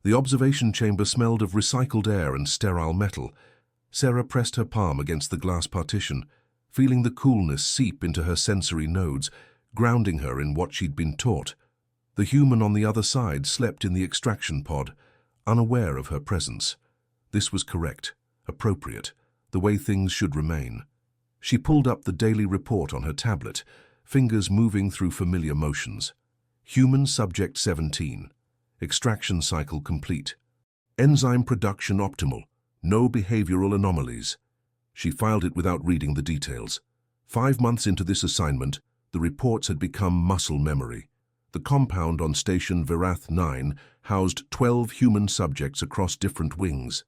The observation chamber smelled of recycled air and sterile metal. Sarah pressed her palm against the glass partition, feeling the coolness seep into her sensory nodes, grounding her in what she'd been taught. The human on the other side slept in the extraction pod, unaware of her presence. This was correct, appropriate, the way things should remain. She pulled up the daily report on her tablet, fingers moving through familiar motions. Human subject 17. Extraction cycle complete. Enzyme production optimal. No behavioral anomalies. She filed it without reading the details. 5 months into this assignment, the reports had become muscle memory. The compound on Station Virath 9 housed 12 human subjects across different wings.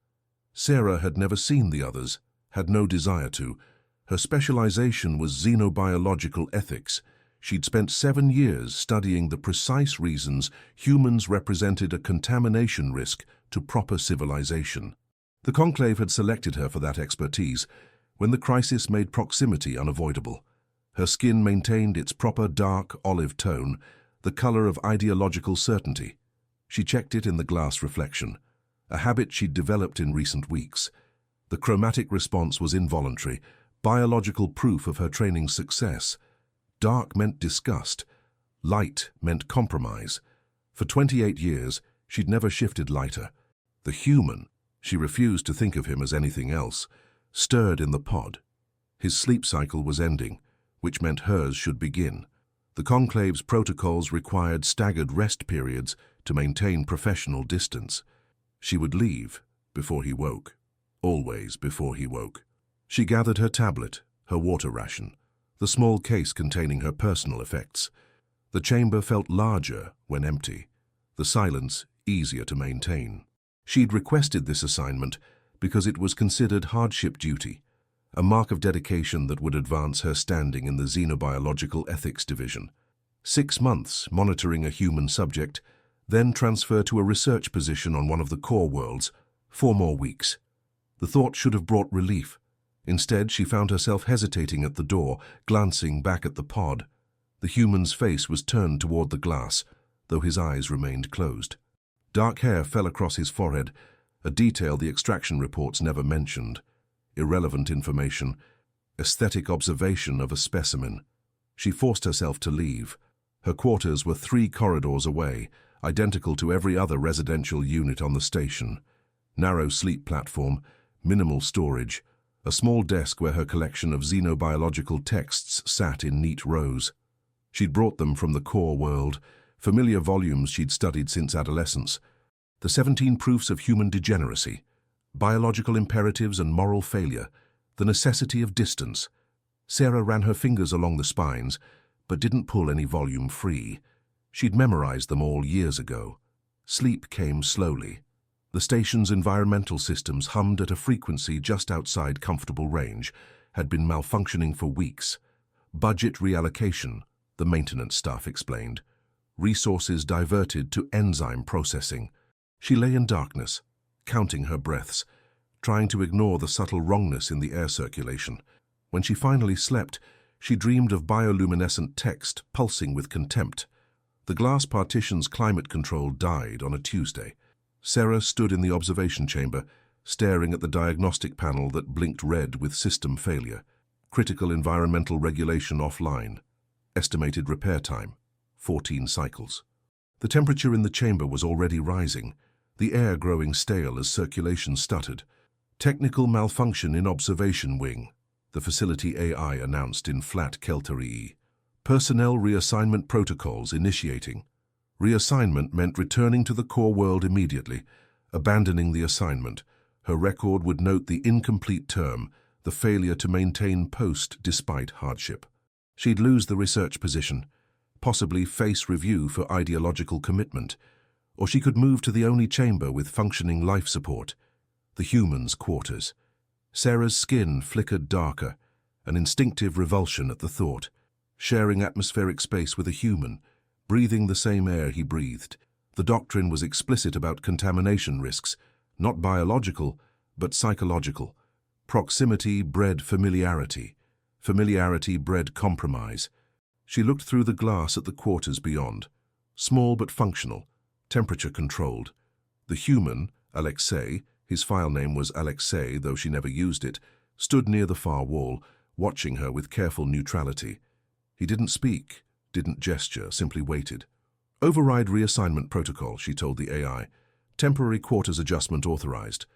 Sarah had never seen the others, had no desire to. Her specialization was xenobiological ethics. She'd spent 7 years studying the precise reasons humans represented a contamination risk to proper civilization. The Conclave had selected her for that expertise when the crisis made proximity unavoidable. Her skin maintained its proper dark olive tone, the color of ideological certainty. She checked it in the glass reflection, a habit she'd developed in recent weeks. The chromatic response was involuntary, biological proof of her training's success. Dark meant disgust. Light meant compromise. For 28 years, she'd never shifted lighter. The human, she refused to think of him as anything else, stirred in the pod. His sleep cycle was ending, which meant hers should begin. The Conclave's protocols required staggered rest periods to maintain professional distance. She would leave before he woke, always before he woke. She gathered her tablet, her water ration, the small case containing her personal effects. The chamber felt larger when empty, the silence easier to maintain. She'd requested this assignment because it was considered hardship duty, a mark of dedication that would advance her standing in the Xenobiological Ethics Division. 6 months monitoring a human subject, then transfer to a research position on one of the core worlds, 4 more weeks. The thought should have brought relief. Instead, she found herself hesitating at the door, glancing back at the pod. The human's face was turned toward the glass, though his eyes remained closed. Dark hair fell across his forehead, a detail the extraction reports never mentioned. Irrelevant information, aesthetic observation of a specimen. She forced herself to leave. Her quarters were 3 corridors away, identical to every other residential unit on the station. Narrow sleep platform, minimal storage, a small desk where her collection of xenobiological texts sat in neat rows. She'd brought them from the core world, familiar volumes she'd studied since adolescence. The 17 proofs of human degeneracy, biological imperatives and moral failure, the necessity of distance. Sarah ran her fingers along the spines, but didn't pull any volume free. She'd memorized them all years ago. Sleep came slowly. The station's environmental systems hummed at a frequency just outside comfortable range, had been malfunctioning for weeks. Budget reallocation, the maintenance staff explained. Resources diverted to enzyme processing. She lay in darkness, counting her breaths, trying to ignore the subtle wrongness in the air circulation. When she finally slept, she dreamed of bioluminescent text pulsing with contempt. The glass partition's climate control died on a Tuesday. Sarah stood in the observation chamber, staring at the diagnostic panel that blinked red with system failure. Critical environmental regulation offline. Estimated repair time, 14 cycles. The temperature in the chamber was already rising, the air growing stale as circulation stuttered. Technical malfunction in observation wing, the facility AI announced in flat Kelterii. Personnel reassignment protocols initiating. Reassignment meant returning to the core world immediately, abandoning the assignment. Her record would note the incomplete term, the failure to maintain post despite hardship. She'd lose the research position, possibly face review for ideological commitment, or she could move to the only chamber with functioning life support, the human's quarters. Sarah's skin flickered darker, an instinctive revulsion at the thought. Sharing atmospheric space with a human, breathing the same air he breathed. The doctrine was explicit about contamination risks, not biological, but psychological. Proximity bred familiarity. Familiarity bred compromise. She looked through the glass at the quarters beyond. Small but functional, temperature controlled. The human, Alexei, his file name was Alexei, though she never used it, stood near the far wall, watching her with careful neutrality. He didn't speak, didn't gesture, simply waited. "Override reassignment protocol," she told the AI. "Temporary quarters adjustment authorized."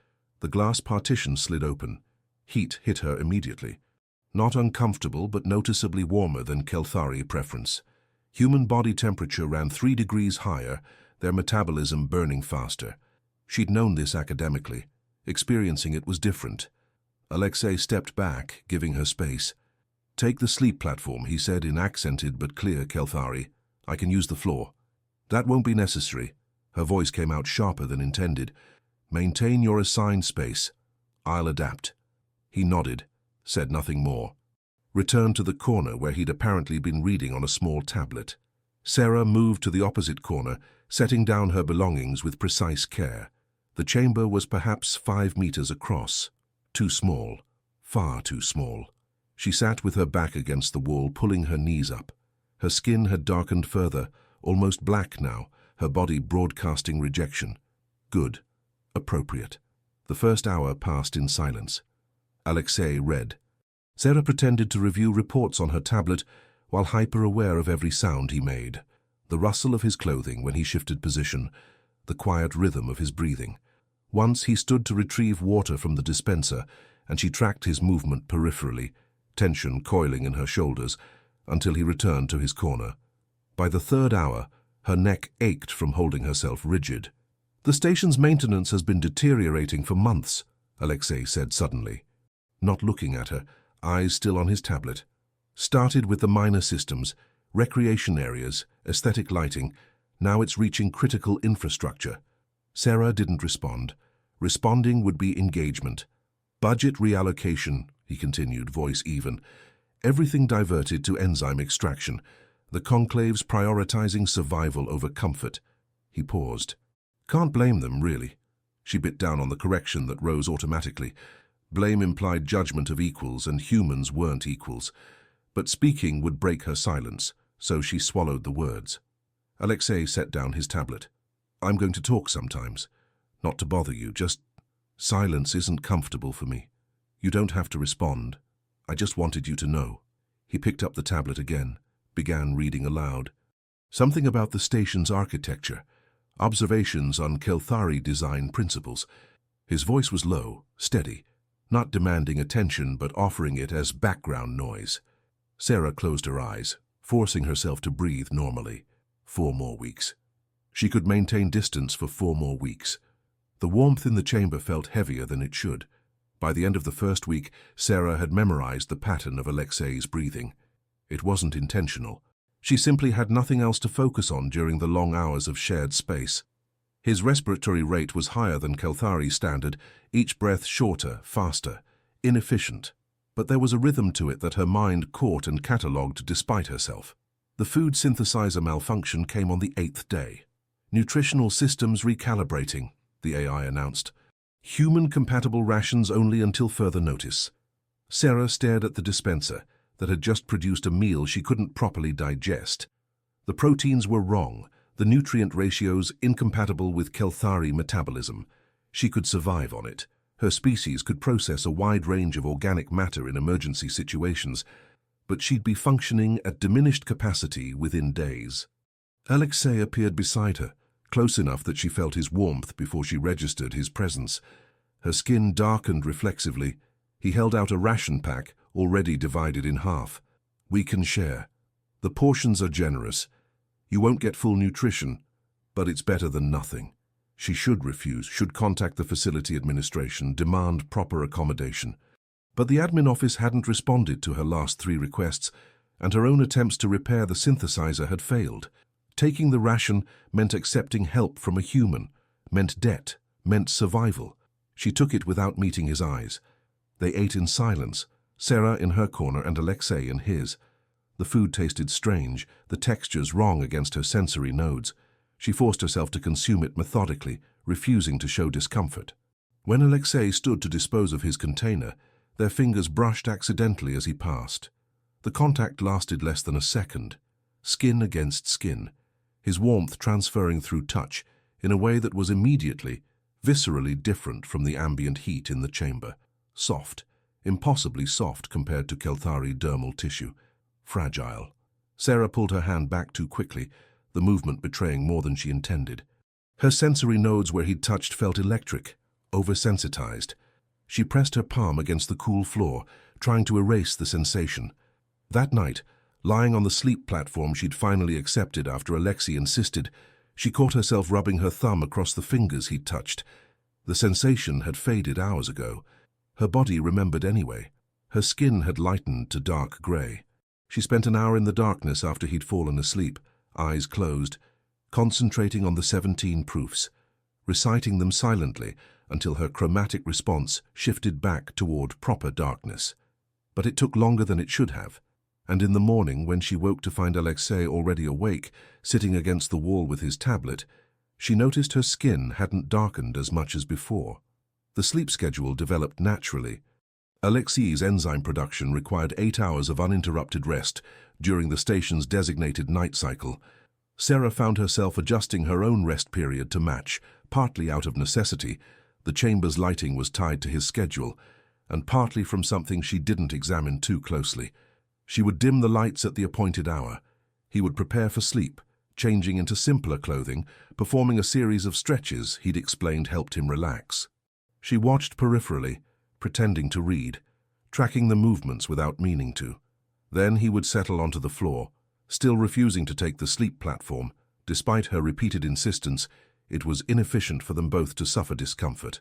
The glass partition slid open. Heat hit her immediately. Not uncomfortable, but noticeably warmer than Kelthari preference. Human body temperature ran 3 degrees higher, their metabolism burning faster. She'd known this academically. Experiencing it was different. Alexei stepped back, giving her space. "Take the sleep platform," he said in accented but clear Kelthari. "I can use the floor." "That won't be necessary." Her voice came out sharper than intended. "Maintain your assigned space. I'll adapt." He nodded, said nothing more. Returned to the corner where he'd apparently been reading on a small tablet. Sarah moved to the opposite corner, setting down her belongings with precise care. The chamber was perhaps 5 meters across. Too small. Far too small. She sat with her back against the wall, pulling her knees up. Her skin had darkened further, almost black now, her body broadcasting rejection. Good. Appropriate. The first hour passed in silence. Alexei read. Sarah pretended to review reports on her tablet while hyper-aware of every sound he made. The rustle of his clothing when he shifted position, the quiet rhythm of his breathing. Once he stood to retrieve water from the dispenser, and she tracked his movement peripherally, tension coiling in her shoulders, until he returned to his corner. By the 3rd hour, her neck ached from holding herself rigid. "The station's maintenance has been deteriorating for months," Alexei said suddenly. Not looking at her, eyes still on his tablet. "Started with the minor systems, recreation areas, aesthetic lighting. Now it's reaching critical infrastructure." Sarah didn't respond. Responding would be engagement. "Budget reallocation," he continued, voice even. "Everything diverted to enzyme extraction. The conclaves prioritizing survival over comfort." He paused. "Can't blame them, really." She bit down on the correction that rose automatically. Blame implied judgment of equals, and humans weren't equals. But speaking would break her silence, so she swallowed the words. Alexei set down his tablet. "I'm going to talk sometimes. Not to bother you, just silence isn't comfortable for me. You don't have to respond. I just wanted you to know." He picked up the tablet again, began reading aloud. Something about the station's architecture, observations on Kelthari design principles. His voice was low, steady, not demanding attention but offering it as background noise. Sarah closed her eyes, forcing herself to breathe normally. 4 more weeks. She could maintain distance for 4 more weeks. The warmth in the chamber felt heavier than it should. By the end of the first week, Sarah had memorized the pattern of Alexei's breathing. It wasn't intentional. She simply had nothing else to focus on during the long hours of shared space. His respiratory rate was higher than Kelthari's standard, each breath shorter, faster, inefficient. But there was a rhythm to it that her mind caught and catalogued despite herself. The food synthesizer malfunction came on the 8th day. "Nutritional systems recalibrating," the AI announced. "Human-compatible rations only until further notice." Sarah stared at the dispenser that had just produced a meal she couldn't properly digest. The proteins were wrong, the nutrient ratios incompatible with Kelthari metabolism. She could survive on it. Her species could process a wide range of organic matter in emergency situations, but she'd be functioning at diminished capacity within days. Alexei appeared beside her, close enough that she felt his warmth before she registered his presence. Her skin darkened reflexively. He held out a ration pack, already divided in half. "We can share. The portions are generous. You won't get full nutrition, but it's better than nothing." She should refuse, should contact the facility administration, demand proper accommodation. But the admin office hadn't responded to her last 3 requests, and her own attempts to repair the synthesizer had failed. Taking the ration meant accepting help from a human, meant debt, meant survival. She took it without meeting his eyes. They ate in silence, Sarah in her corner and Alexei in his. The food tasted strange, the textures wrong against her sensory nodes. She forced herself to consume it methodically, refusing to show discomfort. When Alexei stood to dispose of his container, their fingers brushed accidentally as he passed. The contact lasted less than a second. Skin against skin, his warmth transferring through touch, in a way that was immediately, viscerally different from the ambient heat in the chamber. Soft, impossibly soft compared to Kelthari dermal tissue. Fragile. Sarah pulled her hand back too quickly, the movement betraying more than she intended. Her sensory nodes where he'd touched felt electric, oversensitized. She pressed her palm against the cool floor, trying to erase the sensation. That night, lying on the sleep platform she'd finally accepted after Alexei insisted, she caught herself rubbing her thumb across the fingers he'd touched. The sensation had faded hours ago. Her body remembered anyway. Her skin had lightened to dark grey. She spent an hour in the darkness after he'd fallen asleep, eyes closed, concentrating on the 17 proofs, reciting them silently until her chromatic response shifted back toward proper darkness. But it took longer than it should have, and in the morning when she woke to find Alexei already awake, sitting against the wall with his tablet, she noticed her skin hadn't darkened as much as before. The sleep schedule developed naturally. Alexei's enzyme production required 8 hours of uninterrupted rest during the station's designated night cycle. Sarah found herself adjusting her own rest period to match, partly out of necessity. The chamber's lighting was tied to his schedule, and partly from something she didn't examine too closely. She would dim the lights at the appointed hour. He would prepare for sleep, changing into simpler clothing, performing a series of stretches he'd explained helped him relax. She watched peripherally, pretending to read, tracking the movements without meaning to. Then he would settle onto the floor, still refusing to take the sleep platform. Despite her repeated insistence, it was inefficient for them both to suffer discomfort.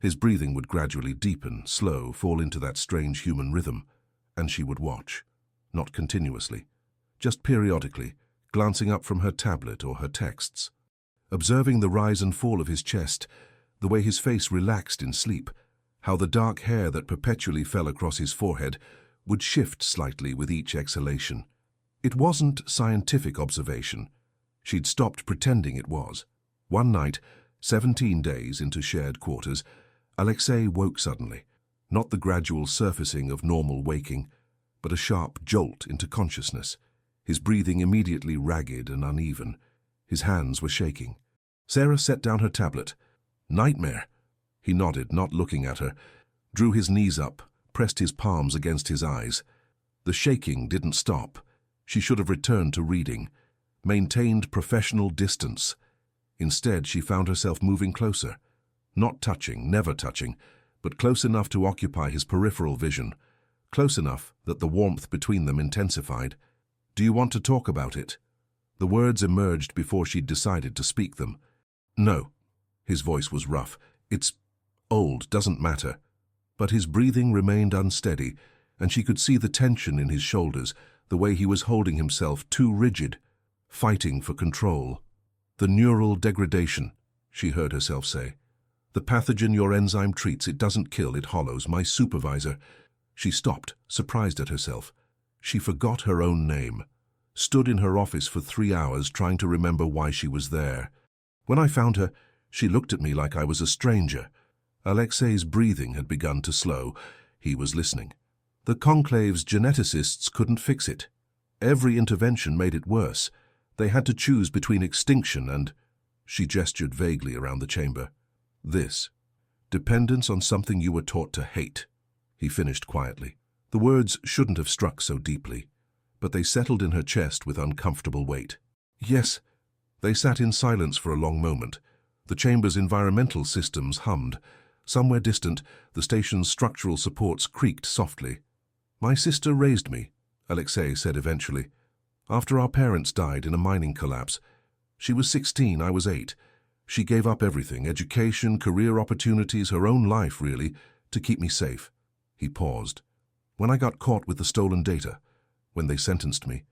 His breathing would gradually deepen, slow, fall into that strange human rhythm, and she would watch. Not continuously, just periodically, glancing up from her tablet or her texts. Observing the rise and fall of his chest, the way his face relaxed in sleep, how the dark hair that perpetually fell across his forehead would shift slightly with each exhalation. It wasn't scientific observation. She'd stopped pretending it was. One night, 17 days into shared quarters, Alexei woke suddenly, not the gradual surfacing of normal waking, but a sharp jolt into consciousness, his breathing immediately ragged and uneven. His hands were shaking. Sarah set down her tablet. "Nightmare." He nodded, not looking at her, drew his knees up, pressed his palms against his eyes. The shaking didn't stop. She should have returned to reading, maintained professional distance. Instead, she found herself moving closer, not touching, never touching, but close enough to occupy his peripheral vision, close enough that the warmth between them intensified. "Do you want to talk about it?" The words emerged before she'd decided to speak them. "No." His voice was rough. "It's old, doesn't matter." But his breathing remained unsteady, and she could see the tension in his shoulders, the way he was holding himself too rigid, fighting for control. "The neural degradation," she heard herself say. "The pathogen your enzyme treats, it doesn't kill, it hollows. My supervisor." She stopped, surprised at herself. She forgot her own name. Stood in her office for 3 hours trying to remember why she was there. When I found her, she looked at me like I was a stranger. Alexei's breathing had begun to slow. He was listening. The conclave's geneticists couldn't fix it. Every intervention made it worse. They had to choose between extinction and... She gestured vaguely around the chamber. "This. Dependence on something you were taught to hate," he finished quietly. The words shouldn't have struck so deeply, but they settled in her chest with uncomfortable weight. "Yes." They sat in silence for a long moment. The chamber's environmental systems hummed. Somewhere distant, the station's structural supports creaked softly. "My sister raised me," Alexei said eventually. "After our parents died in a mining collapse. She was 16, I was 8. She gave up everything, education, career opportunities, her own life, really, to keep me safe." He paused. "When I got caught with the stolen data, when they sentenced me,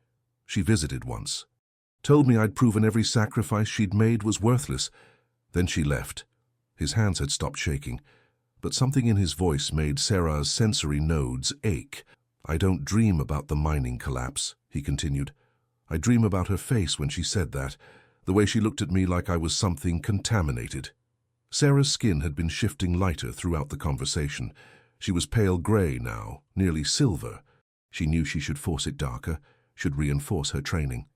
she visited once. Told me I'd proven every sacrifice she'd made was worthless. Then she left." His hands had stopped shaking, but something in his voice made Sarah's sensory nodes ache. "I don't dream about the mining collapse," he continued. "I dream about her face when she said that, the way she looked at me like I was something contaminated." Sarah's skin had been shifting lighter throughout the conversation. She was pale gray now, nearly silver. She knew she should force it darker, should reinforce her training.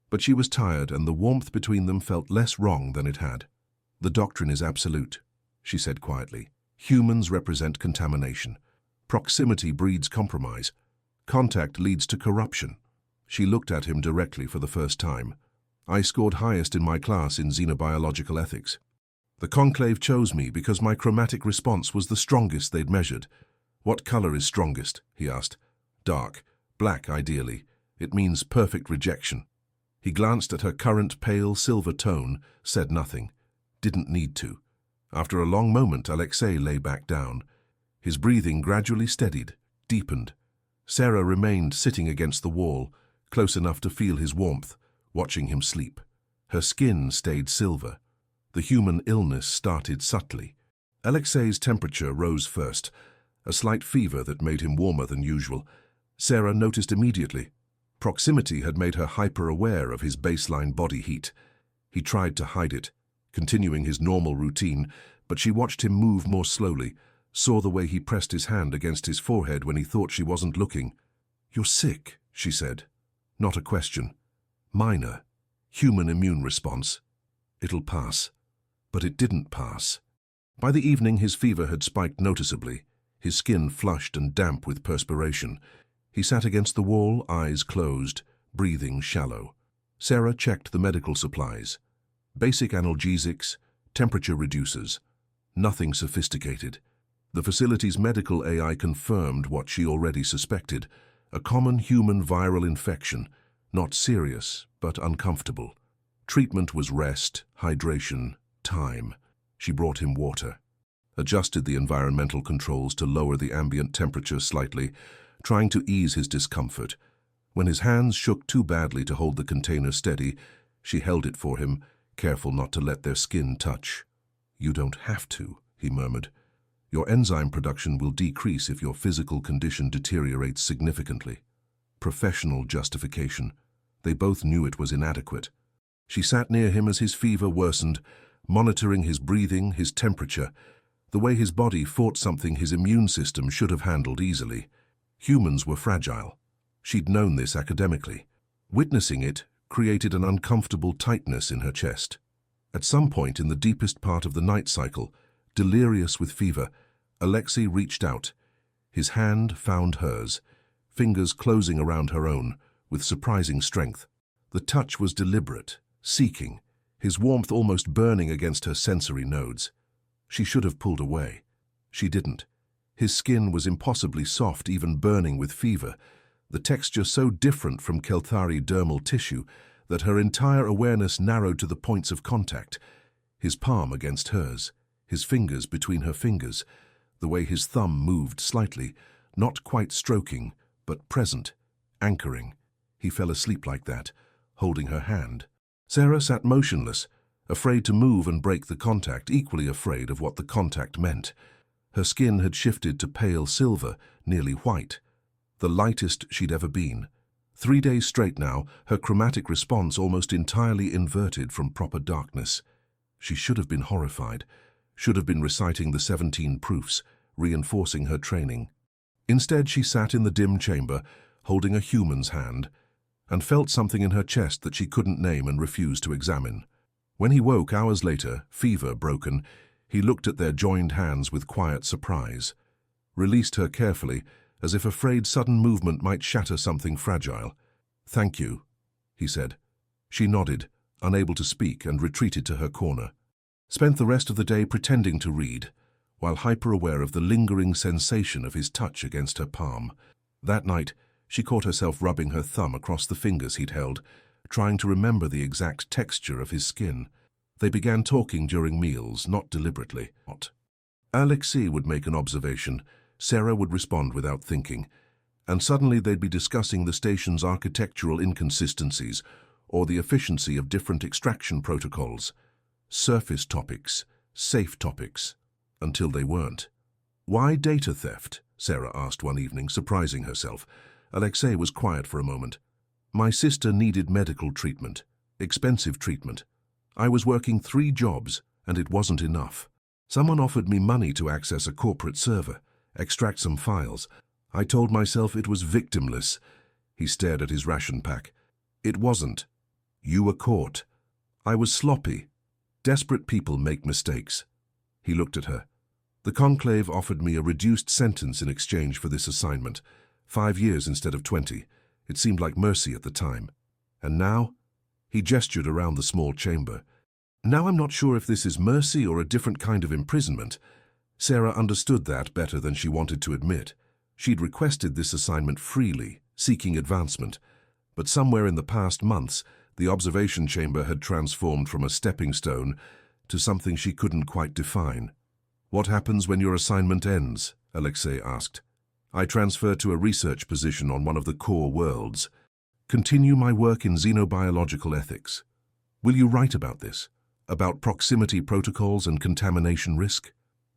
But she was tired, and the warmth between them felt less wrong than it had. The doctrine is absolute, she said quietly. Humans represent contamination. Proximity breeds compromise. Contact leads to corruption. She looked at him directly for the first time. I scored highest in my class in xenobiological ethics. The conclave chose me because my chromatic response was the strongest they'd measured. What color is strongest? He asked. Dark. Black, ideally. It means perfect rejection. He glanced at her current pale silver tone, said nothing. Didn't need to. After a long moment, Alexei lay back down. His breathing gradually steadied, deepened. Sarah remained sitting against the wall, close enough to feel his warmth, watching him sleep. Her skin stayed silver. The human illness started subtly. Alexei's temperature rose first, a slight fever that made him warmer than usual. Sarah noticed immediately. Proximity had made her hyper-aware of his baseline body heat. He tried to hide it, continuing his normal routine, but she watched him move more slowly, saw the way he pressed his hand against his forehead when he thought she wasn't looking. "You're sick," she said. Not a question. Minor. Human immune response. It'll pass. But it didn't pass. By the evening, his fever had spiked noticeably, his skin flushed and damp with perspiration. He sat against the wall, eyes closed, breathing shallow. Sarah checked the medical supplies. Basic analgesics, temperature reducers. Nothing sophisticated. The facility's medical AI confirmed what she already suspected. A common human viral infection, not serious, but uncomfortable. Treatment was rest, hydration, time. She brought him water. Adjusted the environmental controls to lower the ambient temperature slightly, trying to ease his discomfort. When his hands shook too badly to hold the container steady, she held it for him, careful not to let their skin touch. "You don't have to," he murmured. "Your enzyme production will decrease if your physical condition deteriorates significantly." Professional justification. They both knew it was inadequate. She sat near him as his fever worsened, monitoring his breathing, his temperature, the way his body fought something his immune system should have handled easily. Humans were fragile. She'd known this academically. Witnessing it created an uncomfortable tightness in her chest. At some point in the deepest part of the night cycle, delirious with fever, Alexei reached out. His hand found hers, fingers closing around her own, with surprising strength. The touch was deliberate, seeking, his warmth almost burning against her sensory nodes. She should have pulled away. She didn't. His skin was impossibly soft, even burning with fever, the texture so different from Kelthari dermal tissue that her entire awareness narrowed to the points of contact. His palm against hers, his fingers between her fingers, the way his thumb moved slightly, not quite stroking, but present, anchoring. He fell asleep like that, holding her hand. Sarah sat motionless, afraid to move and break the contact, equally afraid of what the contact meant. Her skin had shifted to pale silver, nearly white, the lightest she'd ever been. 3 days straight now, her chromatic response almost entirely inverted from proper darkness. She should have been horrified, should have been reciting the 17 proofs, reinforcing her training. Instead, she sat in the dim chamber, holding a human's hand, and felt something in her chest that she couldn't name and refused to examine. When he woke hours later, fever broken, he looked at their joined hands with quiet surprise, released her carefully, as if afraid sudden movement might shatter something fragile. "Thank you," he said. She nodded, unable to speak, and retreated to her corner. Spent the rest of the day pretending to read, while hyper-aware of the lingering sensation of his touch against her palm. That night, she caught herself rubbing her thumb across the fingers he'd held, trying to remember the exact texture of his skin. They began talking during meals, not deliberately. Alexei would make an observation, Sarah would respond without thinking, and suddenly they'd be discussing the station's architectural inconsistencies or the efficiency of different extraction protocols. Surface topics, safe topics, until they weren't. "Why data theft?" Sarah asked one evening, surprising herself. Alexei was quiet for a moment. "My sister needed medical treatment, expensive treatment. I was working 3 jobs, and it wasn't enough. Someone offered me money to access a corporate server, extract some files. I told myself it was victimless." He stared at his ration pack. "It wasn't. You were caught. I was sloppy. Desperate people make mistakes. He looked at her. The conclave offered me a reduced sentence in exchange for this assignment. 5 years instead of 20. It seemed like mercy at the time. And now? He gestured around the small chamber. Now I'm not sure if this is mercy or a different kind of imprisonment. Sarah understood that better than she wanted to admit. She'd requested this assignment freely, seeking advancement. But somewhere in the past months, the observation chamber had transformed from a stepping stone to something she couldn't quite define. What happens when your assignment ends? Alexei asked. I transfer to a research position on one of the core worlds. Continue my work in xenobiological ethics. Will you write about this? About proximity protocols and contamination risk?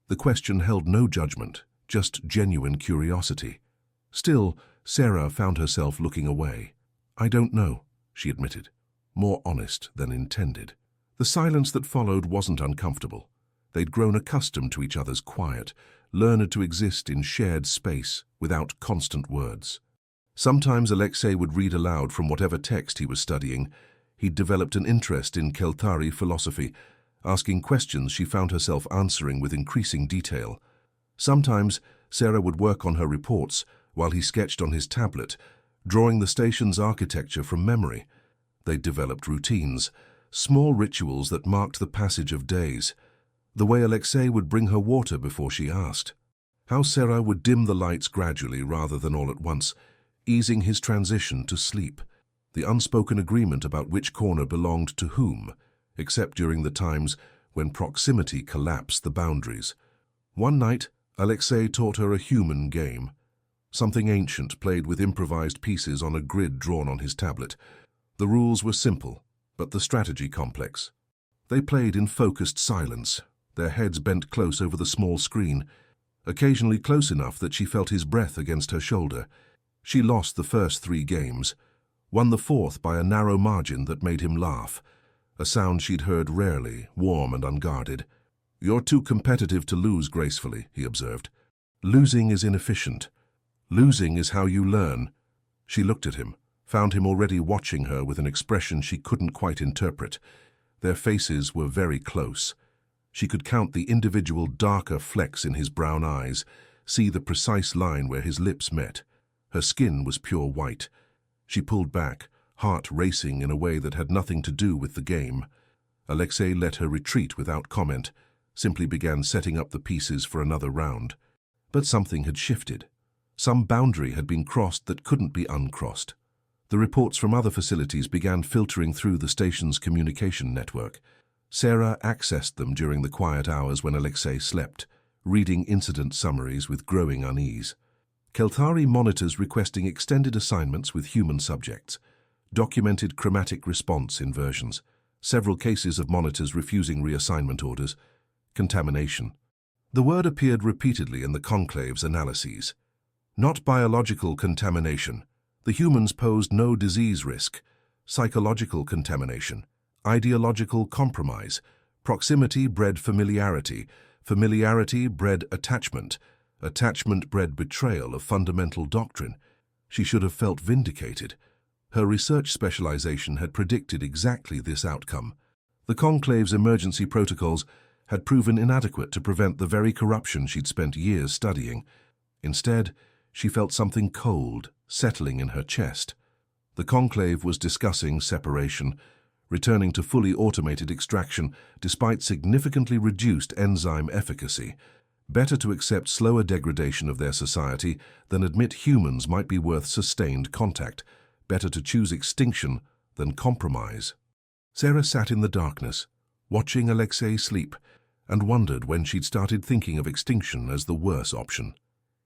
The question held no judgment, just genuine curiosity. Still, Sarah found herself looking away. I don't know, she admitted, more honest than intended. The silence that followed wasn't uncomfortable. They'd grown accustomed to each other's quiet, learned to exist in shared space without constant words. Sometimes Alexei would read aloud from whatever text he was studying. He'd developed an interest in Keltari philosophy, asking questions she found herself answering with increasing detail. Sometimes Sarah would work on her reports while he sketched on his tablet, drawing the station's architecture from memory. They'd developed routines, small rituals that marked the passage of days. The way Alexei would bring her water before she asked. How Sarah would dim the lights gradually rather than all at once, easing his transition to sleep. The unspoken agreement about which corner belonged to whom, except during the times when proximity collapsed the boundaries. One night, Alexei taught her a human game. Something ancient played with improvised pieces on a grid drawn on his tablet. The rules were simple, but the strategy complex. They played in focused silence, their heads bent close over the small screen, occasionally close enough that she felt his breath against her shoulder. She lost the first 3 games, won the 4th by a narrow margin that made him laugh, a sound she'd heard rarely, warm and unguarded. You're too competitive to lose gracefully, he observed. Losing is inefficient. Losing is how you learn. She looked at him, found him already watching her with an expression she couldn't quite interpret. Their faces were very close. She could count the individual darker flecks in his brown eyes, see the precise line where his lips met. Her skin was pure white. She pulled back, heart racing in a way that had nothing to do with the game. Alexei let her retreat without comment, simply began setting up the pieces for another round. But something had shifted. Some boundary had been crossed that couldn't be uncrossed. The reports from other facilities began filtering through the station's communication network. Sarah accessed them during the quiet hours when Alexei slept, reading incident summaries with growing unease. Keltari monitors requesting extended assignments with human subjects, documented chromatic response inversions, several cases of monitors refusing reassignment orders, contamination. The word appeared repeatedly in the conclave's analyses. Not biological contamination. The humans posed no disease risk. Psychological contamination. Ideological compromise. Proximity bred familiarity. Familiarity bred attachment. Attachment bred betrayal of fundamental doctrine. She should have felt vindicated. Her research specialization had predicted exactly this outcome. The conclave's emergency protocols had proven inadequate to prevent the very corruption she'd spent years studying. Instead, she felt something cold settling in her chest. The conclave was discussing separation, returning to fully automated extraction despite significantly reduced enzyme efficacy. Better to accept slower degradation of their society than admit humans might be worth sustained contact. Better to choose extinction than compromise. Sarah sat in the darkness, watching Alexei sleep, and wondered when she'd started thinking of extinction as the worse option.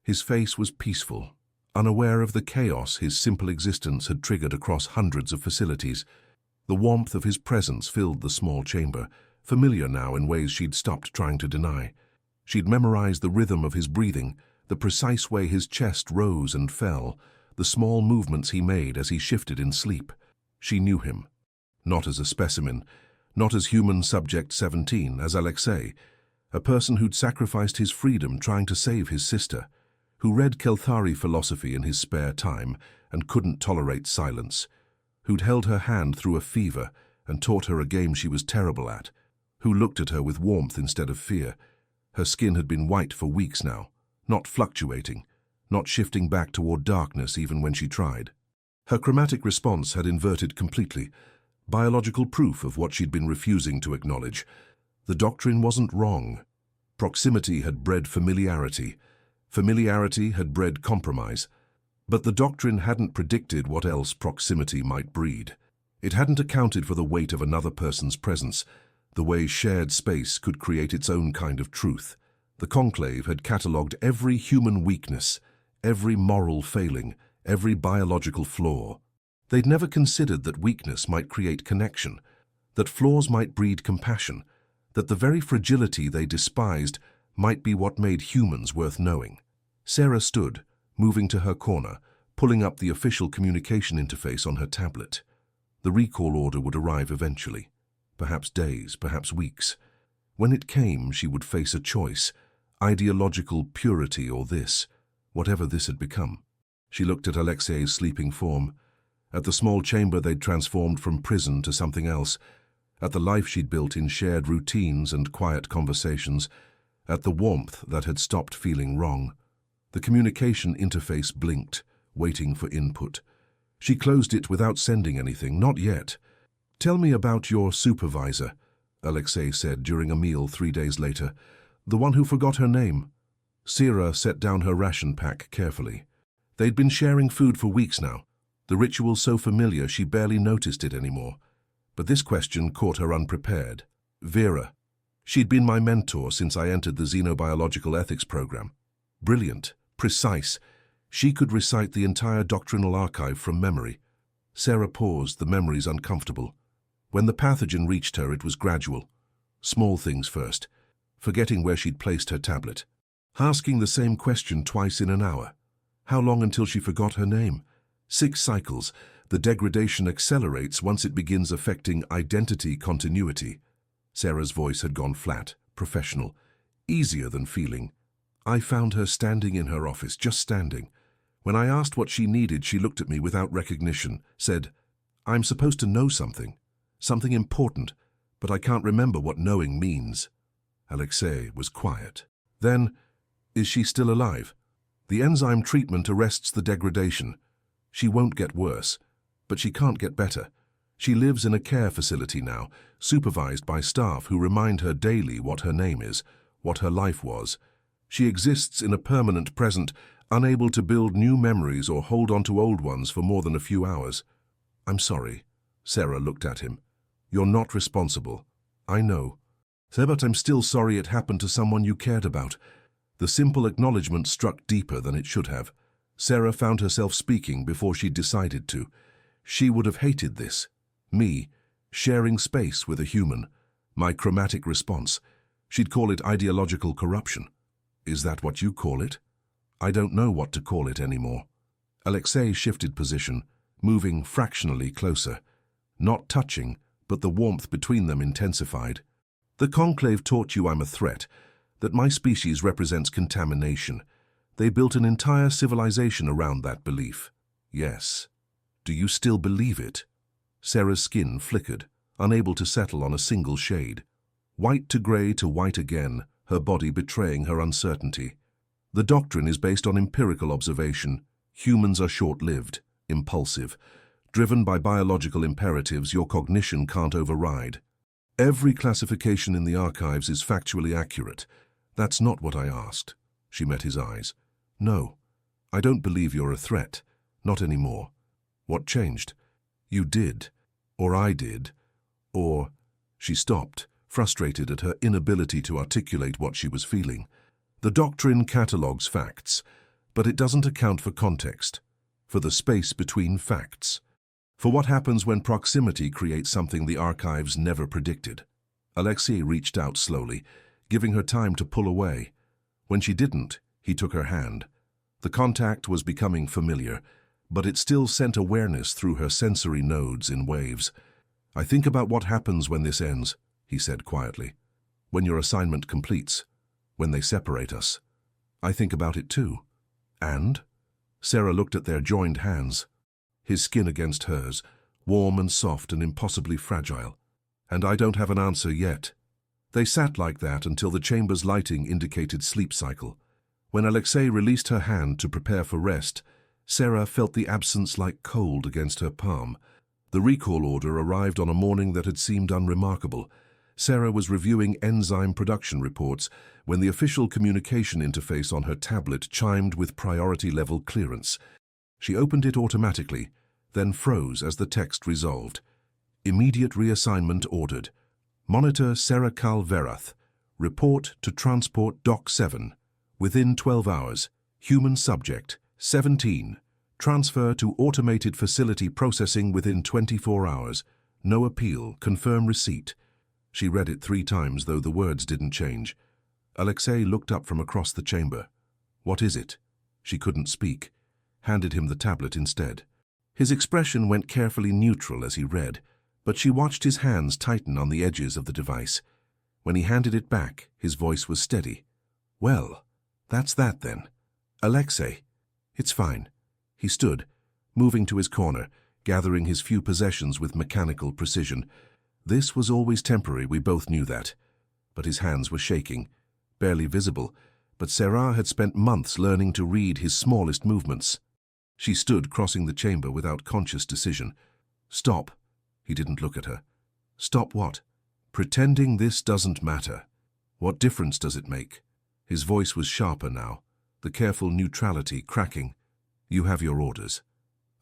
His face was peaceful, unaware of the chaos his simple existence had triggered across hundreds of facilities. The warmth of his presence filled the small chamber, familiar now in ways she'd stopped trying to deny. She'd memorized the rhythm of his breathing, the precise way his chest rose and fell, the small movements he made as he shifted in sleep. She knew him. Not as a specimen, not as human subject 17, as Alexei, a person who'd sacrificed his freedom trying to save his sister, who read Keltari philosophy in his spare time and couldn't tolerate silence, who'd held her hand through a fever and taught her a game she was terrible at, who looked at her with warmth instead of fear. Her skin had been white for weeks now, not fluctuating, not shifting back toward darkness even when she tried. Her chromatic response had inverted completely, biological proof of what she'd been refusing to acknowledge. The doctrine wasn't wrong. Proximity had bred familiarity. Familiarity had bred compromise. But the doctrine hadn't predicted what else proximity might breed. It hadn't accounted for the weight of another person's presence, the way shared space could create its own kind of truth. The conclave had catalogued every human weakness, every moral failing, every biological flaw. They'd never considered that weakness might create connection, that flaws might breed compassion, that the very fragility they despised might be what made humans worth knowing. Sarah stood, moving to her corner, pulling up the official communication interface on her tablet. The recall order would arrive eventually, perhaps days, perhaps weeks. When it came, she would face a choice, ideological purity or this, whatever this had become. She looked at Alexei's sleeping form, at the small chamber they'd transformed from prison to something else, at the life she'd built in shared routines and quiet conversations, at the warmth that had stopped feeling wrong. The communication interface blinked, waiting for input. She closed it without sending anything, not yet. "Tell me about your supervisor," Alexei said during a meal 3 days later. "The one who forgot her name." Sarah set down her ration pack carefully. They'd been sharing food for weeks now, the ritual so familiar she barely noticed it anymore. But this question caught her unprepared. Vera. She'd been my mentor since I entered the xenobiological ethics program. Brilliant, precise. She could recite the entire doctrinal archive from memory. Sarah paused, the memories uncomfortable. When the pathogen reached her, it was gradual. Small things first. Forgetting where she'd placed her tablet. Asking the same question twice in an hour. How long until she forgot her name? 6 cycles. The degradation accelerates once it begins affecting identity continuity. Sarah's voice had gone flat, professional, easier than feeling. I found her standing in her office, just standing. When I asked what she needed, she looked at me without recognition, said, "I'm supposed to know something, something important, but I can't remember what knowing means." Alexei was quiet. Then, "Is she still alive?" "The enzyme treatment arrests the degradation. She won't get worse, but she can't get better. She lives in a care facility now, supervised by staff who remind her daily what her name is, what her life was. She exists in a permanent present, unable to build new memories or hold on to old ones for more than a few hours." "I'm sorry." Sarah looked at him. "You're not responsible. I know. But I'm still sorry it happened to someone you cared about." The simple acknowledgement struck deeper than it should have. Sarah found herself speaking before she'd decided to. She would have hated this. Me, sharing space with a human. My chromatic response. She'd call it ideological corruption. "Is that what you call it?" "I don't know what to call it anymore." Alexei shifted position, moving fractionally closer. Not touching, but the warmth between them intensified. "The conclave taught you I'm a threat, that my species represents contamination. They built an entire civilization around that belief." "Yes." "Do you still believe it?" Sarah's skin flickered, unable to settle on a single shade. White to grey to white again, her body betraying her uncertainty. "The doctrine is based on empirical observation. Humans are short-lived, impulsive, driven by biological imperatives your cognition can't override. Every classification in the archives is factually accurate. That's not what I asked." She met his eyes. "No, I don't believe you're a threat. Not anymore." "What changed?" "You did. Or I did. Or—" She stopped, frustrated at her inability to articulate what she was feeling. The doctrine catalogues facts, but it doesn't account for context, for the space between facts, for what happens when proximity creates something the archives never predicted. Alexei reached out slowly, giving her time to pull away. When she didn't, he took her hand. The contact was becoming familiar, but it still sent awareness through her sensory nodes in waves. "I think about what happens when this ends," he said quietly. "When your assignment completes, when they separate us. I think about it too." "And?" Sarah looked at their joined hands, his skin against hers, warm and soft and impossibly fragile. "And I don't have an answer yet." They sat like that until the chamber's lighting indicated sleep cycle. When Alexei released her hand to prepare for rest, Sarah felt the absence like cold against her palm. The recall order arrived on a morning that had seemed unremarkable. Sarah was reviewing enzyme production reports when the official communication interface on her tablet chimed with priority-level clearance. She opened it automatically, then froze as the text resolved. Immediate reassignment ordered. Monitor Sarah Calverath. Report to Transport Dock 7. Within 12 hours. Human subject. 17. Transfer to Automated Facility Processing within 24 hours. No appeal. Confirm receipt. She read it 3 times, though the words didn't change. Alexei looked up from across the chamber. What is it? She couldn't speak. Handed him the tablet instead. His expression went carefully neutral as he read, but she watched his hands tighten on the edges of the device. When he handed it back, his voice was steady. Well, that's that then. Alexei. It's fine. He stood, moving to his corner, gathering his few possessions with mechanical precision. This was always temporary, we both knew that. But his hands were shaking, barely visible, but Sarah had spent months learning to read his smallest movements. She stood crossing the chamber without conscious decision. Stop. He didn't look at her. Stop what? Pretending this doesn't matter. What difference does it make? His voice was sharper now, the careful neutrality cracking. You have your orders.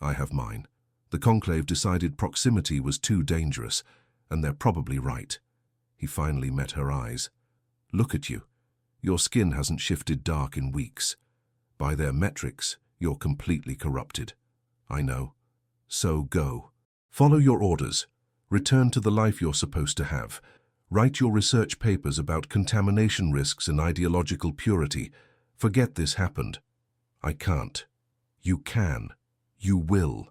I have mine. The conclave decided proximity was too dangerous, and they're probably right. He finally met her eyes. Look at you. Your skin hasn't shifted dark in weeks. By their metrics, you're completely corrupted. I know. So go. Follow your orders. Return to the life you're supposed to have. Write your research papers about contamination risks and ideological purity. Forget this happened. I can't. You can. You will.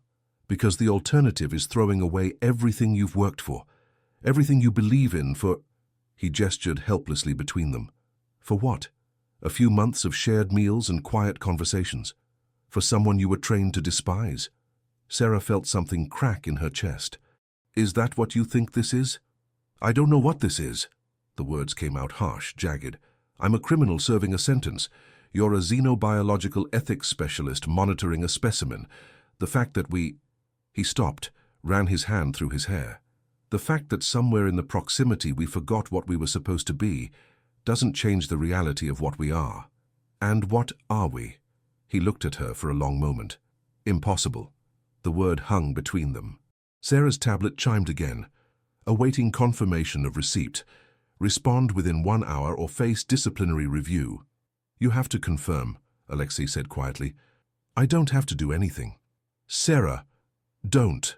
Because the alternative is throwing away everything you've worked for. Everything you believe in for... He gestured helplessly between them. For what? A few months of shared meals and quiet conversations? For someone you were trained to despise? Sarah felt something crack in her chest. Is that what you think this is? I don't know what this is. The words came out harsh, jagged. I'm a criminal serving a sentence. You're a xenobiological ethics specialist monitoring a specimen. The fact that we... He stopped, ran his hand through his hair. The fact that somewhere in the proximity we forgot what we were supposed to be doesn't change the reality of what we are. And what are we? He looked at her for a long moment. Impossible. The word hung between them. Sarah's tablet chimed again, awaiting confirmation of receipt. Respond within 1 hour or face disciplinary review. You have to confirm, Alexei said quietly. I don't have to do anything. Sarah, don't.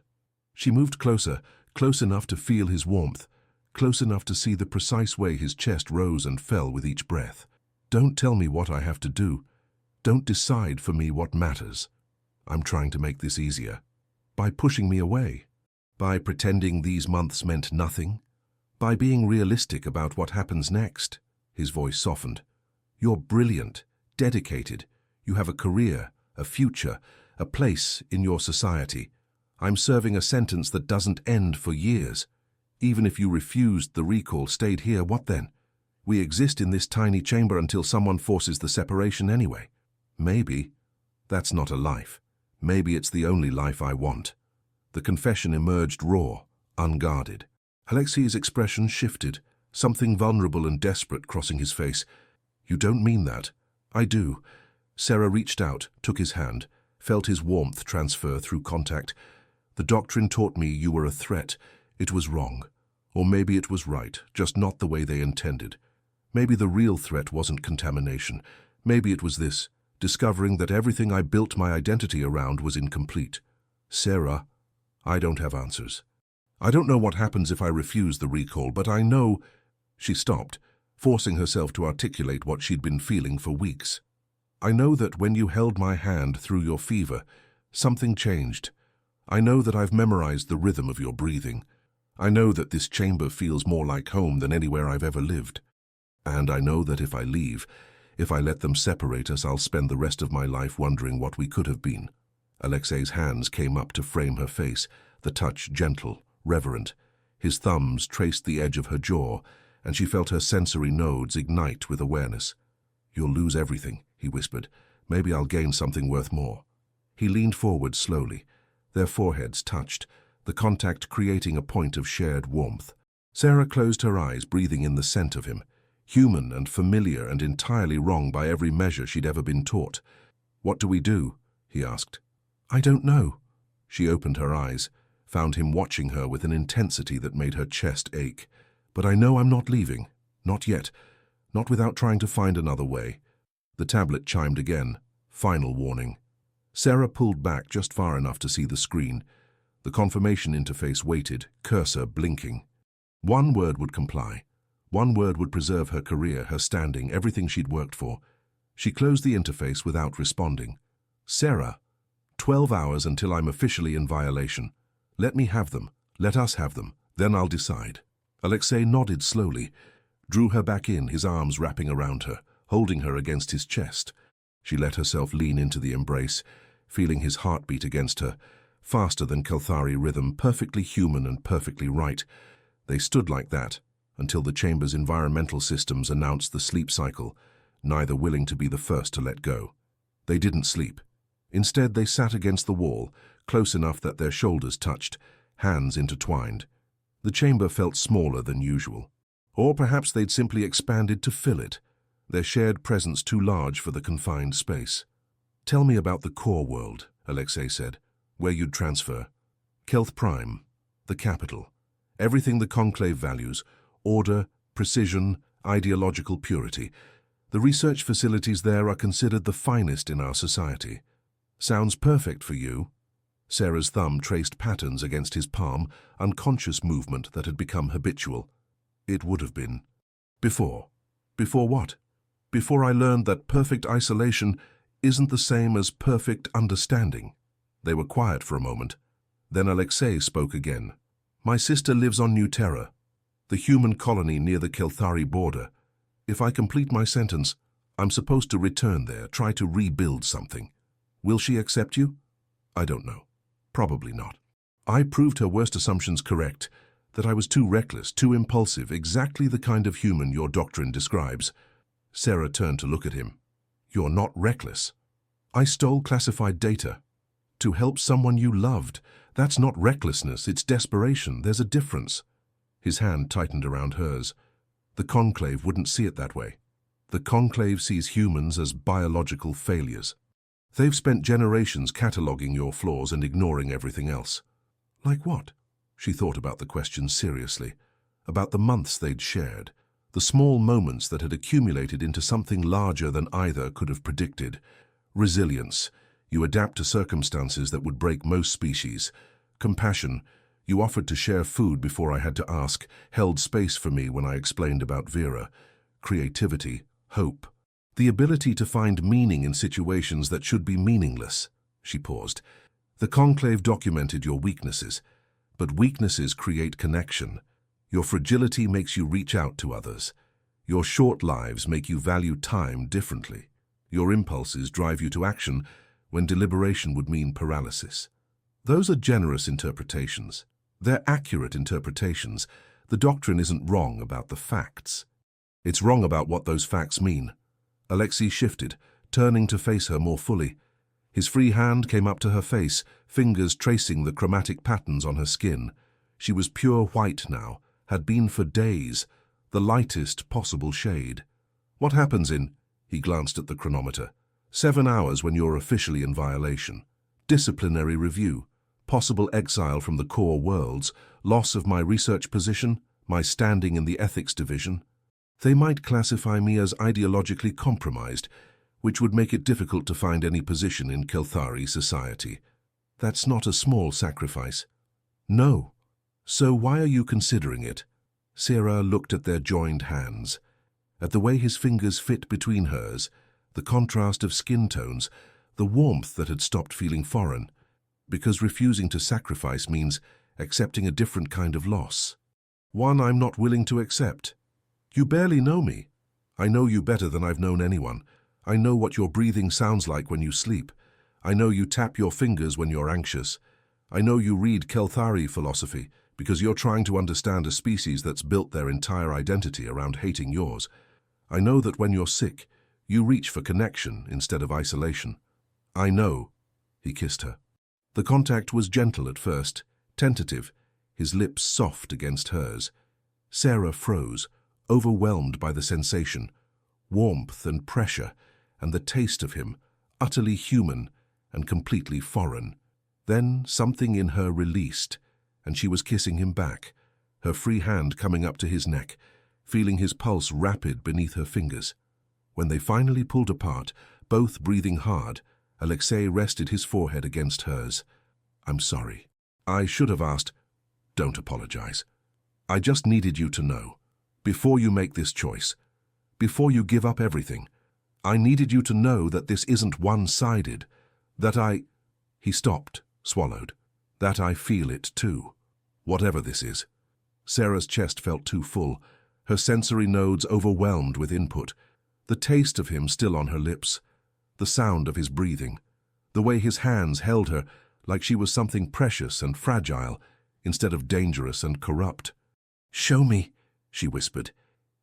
She moved closer, close enough to feel his warmth, close enough to see the precise way his chest rose and fell with each breath. Don't tell me what I have to do. Don't decide for me what matters. I'm trying to make this easier. By pushing me away. By pretending these months meant nothing. By being realistic about what happens next. His voice softened. You're brilliant, dedicated. You have a career, a future, a place in your society. I'm serving a sentence that doesn't end for years. Even if you refused the recall, stayed here, what then? We exist in this tiny chamber until someone forces the separation anyway. Maybe. That's not a life. Maybe it's the only life I want. The confession emerged raw, unguarded. Alexei's expression shifted, something vulnerable and desperate crossing his face. You don't mean that. I do. Sarah reached out, took his hand, felt his warmth transfer through contact. The doctrine taught me you were a threat. It was wrong. Or maybe it was right, just not the way they intended. Maybe the real threat wasn't contamination. Maybe it was this, discovering that everything I built my identity around was incomplete. Sarah, I don't have answers. I don't know what happens if I refuse the recall, but I know... She stopped, forcing herself to articulate what she'd been feeling for weeks. I know that when you held my hand through your fever, something changed. I know that I've memorized the rhythm of your breathing. I know that this chamber feels more like home than anywhere I've ever lived. And I know that if I leave, if I let them separate us, I'll spend the rest of my life wondering what we could have been. Alexei's hands came up to frame her face, the touch gentle, reverent. His thumbs traced the edge of her jaw, and she felt her sensory nodes ignite with awareness. "You'll lose everything," he whispered. "Maybe I'll gain something worth more." He leaned forward slowly. Their foreheads touched, the contact creating a point of shared warmth. Sarah closed her eyes, breathing in the scent of him. Human and familiar and entirely wrong by every measure she'd ever been taught. "What do we do?" he asked. "I don't know." She opened her eyes, found him watching her with an intensity that made her chest ache. "But I know I'm not leaving. Not yet. Not without trying to find another way." The tablet chimed again. Final warning. Sarah pulled back just far enough to see the screen. The confirmation interface waited, cursor blinking. One word would comply. One word would preserve her career, her standing, everything she'd worked for. She closed the interface without responding. "Sarah, 12 hours until I'm officially in violation. Let me have them. Let us have them. Then I'll decide." Alexei nodded slowly, drew her back in, his arms wrapping around her, holding her against his chest. She let herself lean into the embrace, feeling his heartbeat against her, faster than Kelthari rhythm, perfectly human and perfectly right. They stood like that until the chamber's environmental systems announced the sleep cycle, neither willing to be the first to let go. They didn't sleep. Instead, they sat against the wall, close enough that their shoulders touched, hands intertwined. The chamber felt smaller than usual. Or perhaps they'd simply expanded to fill it, their shared presence too large for the confined space. "Tell me about the core world," Alexei said, "where you'd transfer." "Kelth Prime, the capital. Everything the Conclave values, order, precision, ideological purity. The research facilities there are considered the finest in our society." "Sounds perfect for you." Sarah's thumb traced patterns against his palm, unconscious movement that had become habitual. "It would have been. Before." "Before what?" "Before I learned that perfect isolation isn't the same as perfect understanding." They were quiet for a moment. Then Alexei spoke again. "My sister lives on New Terra, the human colony near the Kelthari border. If I complete my sentence, I'm supposed to return there, try to rebuild something. Will she accept you? I don't know. Probably not. I proved her worst assumptions correct, that I was too reckless, too impulsive, exactly the kind of human your doctrine describes." Sarah turned to look at him. "You're not reckless. I stole classified data. To help someone you loved. That's not recklessness, it's desperation. There's a difference." His hand tightened around hers. "The Conclave wouldn't see it that way. The Conclave sees humans as biological failures. They've spent generations cataloging your flaws and ignoring everything else." "Like what?" She thought about the question seriously, about the months they'd shared, the small moments that had accumulated into something larger than either could have predicted. Resilience. You adapt to circumstances that would break most species. Compassion. You offered to share food before I had to ask, held space for me when I explained about Vera. Creativity. Hope. The ability to find meaning in situations that should be meaningless." She paused. "The Conclave documented your weaknesses, but weaknesses create connection. Your fragility makes you reach out to others. Your short lives make you value time differently. Your impulses drive you to action when deliberation would mean paralysis. Those are generous interpretations. They're accurate interpretations. The doctrine isn't wrong about the facts. It's wrong about what those facts mean." Alexei shifted, turning to face her more fully. His free hand came up to her face, fingers tracing the chromatic patterns on her skin. She was pure white now, had been for days, the lightest possible shade. "What happens in—" He glanced at the chronometer. 7 hours when you're officially in violation. Disciplinary review. Possible exile from the core worlds. Loss of my research position. My standing in the ethics division. They might classify me as ideologically compromised, which would make it difficult to find any position in Kelthari society. That's not a small sacrifice." "No. So why are you considering it?" Sarah looked at their joined hands, at the way his fingers fit between hers, the contrast of skin tones, the warmth that had stopped feeling foreign. "Because refusing to sacrifice means accepting a different kind of loss. One I'm not willing to accept. You barely know me. I know you better than I've known anyone. I know what your breathing sounds like when you sleep. I know you tap your fingers when you're anxious. I know you read Kelthari philosophy, because you're trying to understand a species that's built their entire identity around hating yours. I know that when you're sick, you reach for connection instead of isolation. I know." He kissed her. The contact was gentle at first, tentative, his lips soft against hers. Sarah froze, overwhelmed by the sensation, warmth and pressure, and the taste of him, utterly human and completely foreign. Then something in her released, and she was kissing him back, her free hand coming up to his neck, feeling his pulse rapid beneath her fingers. When they finally pulled apart, both breathing hard, Alexei rested his forehead against hers. "I'm sorry. I should have asked." "Don't apologize. I just needed you to know. Before you make this choice, before you give up everything, I needed you to know that this isn't one-sided, that I—" He stopped, swallowed. "That I feel it too. Whatever this is." Sarah's chest felt too full, her sensory nodes overwhelmed with input, the taste of him still on her lips, the sound of his breathing, the way his hands held her like she was something precious and fragile instead of dangerous and corrupt. "Show me," she whispered.